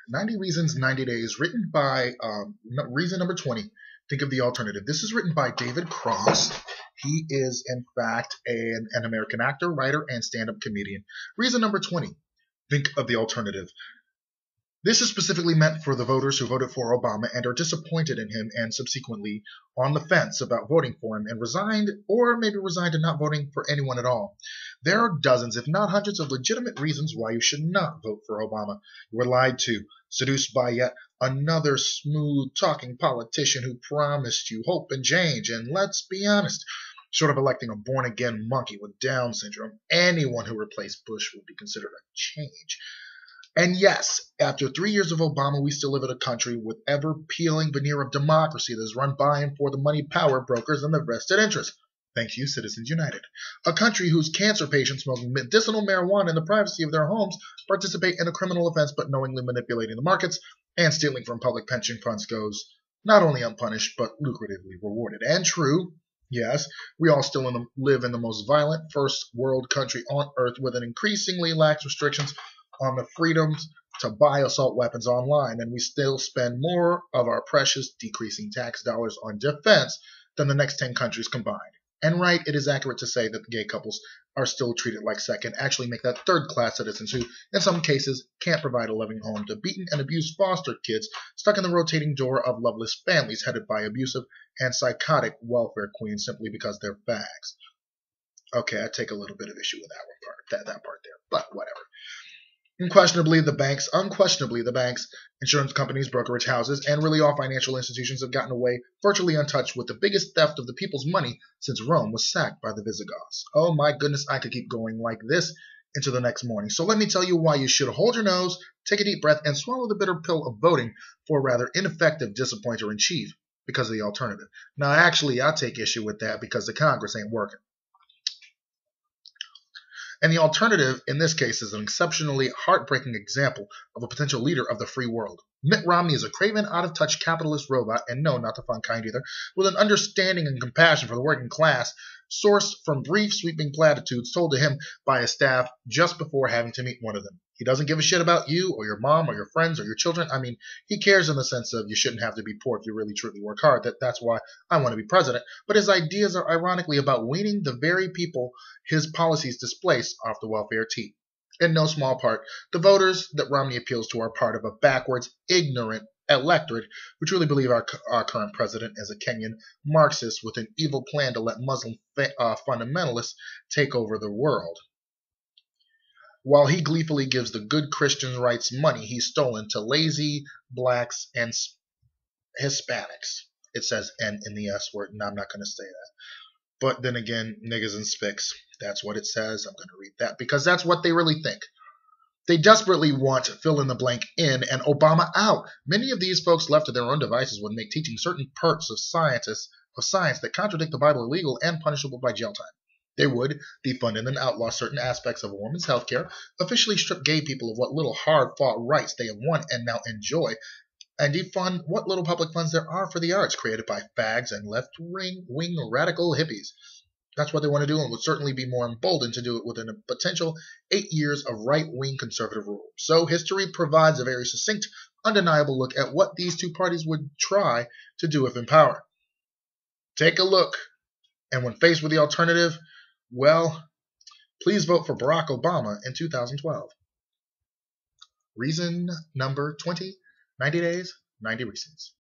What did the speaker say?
90 Reasons, 90 Days, written by reason number 20. Think of the alternative. This is written by David Cross. He is, in fact, an American actor, writer, and stand-up comedian. Reason number 20. Think of the alternative. This is specifically meant for the voters who voted for Obama and are disappointed in him and subsequently on the fence about voting for him and resigned or maybe resigned to not voting for anyone at all. There are dozens, if not hundreds, of legitimate reasons why you should not vote for Obama. You were lied to, seduced by yet another smooth-talking politician who promised you hope and change, and let's be honest, short of electing a born-again monkey with Down syndrome, anyone who replaced Bush would be considered a change. And yes, after 3 years of Obama, we still live in a country with ever-peeling veneer of democracy that is run by and for the money power brokers and the vested interests. Thank you, Citizens United. A country whose cancer patients smoking medicinal marijuana in the privacy of their homes participate in a criminal offense but knowingly manipulating the markets and stealing from public pension funds goes not only unpunished but lucratively rewarded. And true, yes, we all still live in the most violent first world country on earth with an increasingly lax restrictions on the freedoms to buy assault weapons online, and we still spend more of our precious decreasing tax dollars on defense than the next 10 countries combined. And right, it is accurate to say that gay couples are still treated like second, actually make that third-class citizens who, in some cases, can't provide a loving home to beaten and abused foster kids stuck in the rotating door of loveless families headed by abusive and psychotic welfare queens simply because they're fags. Okay, I take a little bit of issue with that part there, but whatever. Unquestionably, the banks, insurance companies, brokerage houses, and really all financial institutions have gotten away virtually untouched with the biggest theft of the people's money since Rome was sacked by the Visigoths. Oh my goodness, I could keep going like this into the next morning. So let me tell you why you should hold your nose, take a deep breath, and swallow the bitter pill of voting for a rather ineffective disappointer in chief because of the alternative. Now, actually, I take issue with that because the Congress ain't working. And the alternative, in this case, is an exceptionally heartbreaking example of a potential leader of the free world. Mitt Romney is a craven, out-of-touch capitalist robot, and no, not the fun kind either, with an understanding and compassion for the working class, sourced from brief, sweeping platitudes told to him by his staff just before having to meet one of them. He doesn't give a shit about you or your mom or your friends or your children. I mean, he cares in the sense of you shouldn't have to be poor if you really truly work hard. That's why I want to be president. But his ideas are ironically about weaning the very people his policies displace off the welfare teat. In no small part, the voters that Romney appeals to are part of a backwards, ignorant electorate who truly believe our current president is a Kenyan Marxist with an evil plan to let Muslim fundamentalists take over the world. While he gleefully gives the good Christian rights money he's stolen to lazy blacks and Hispanics. It says N in the S word, and I'm not going to say that. But then again, niggas and spics, that's what it says. I'm going to read that because that's what they really think. They desperately want fill in the blank in and Obama out. Many of these folks left to their own devices would make teaching certain parts of science that contradict the Bible illegal and punishable by jail time. They would defund and then outlaw certain aspects of a woman's health care, officially strip gay people of what little hard-fought rights they have won and now enjoy, and defund what little public funds there are for the arts created by fags and left-wing radical hippies. That's what they want to do and would certainly be more emboldened to do it within a potential 8 years of right-wing conservative rule. So history provides a very succinct, undeniable look at what these two parties would try to do if in power. Take a look, and when faced with the alternative, well, please vote for Barack Obama in 2012. Reason number 20, 90 days, 90 reasons.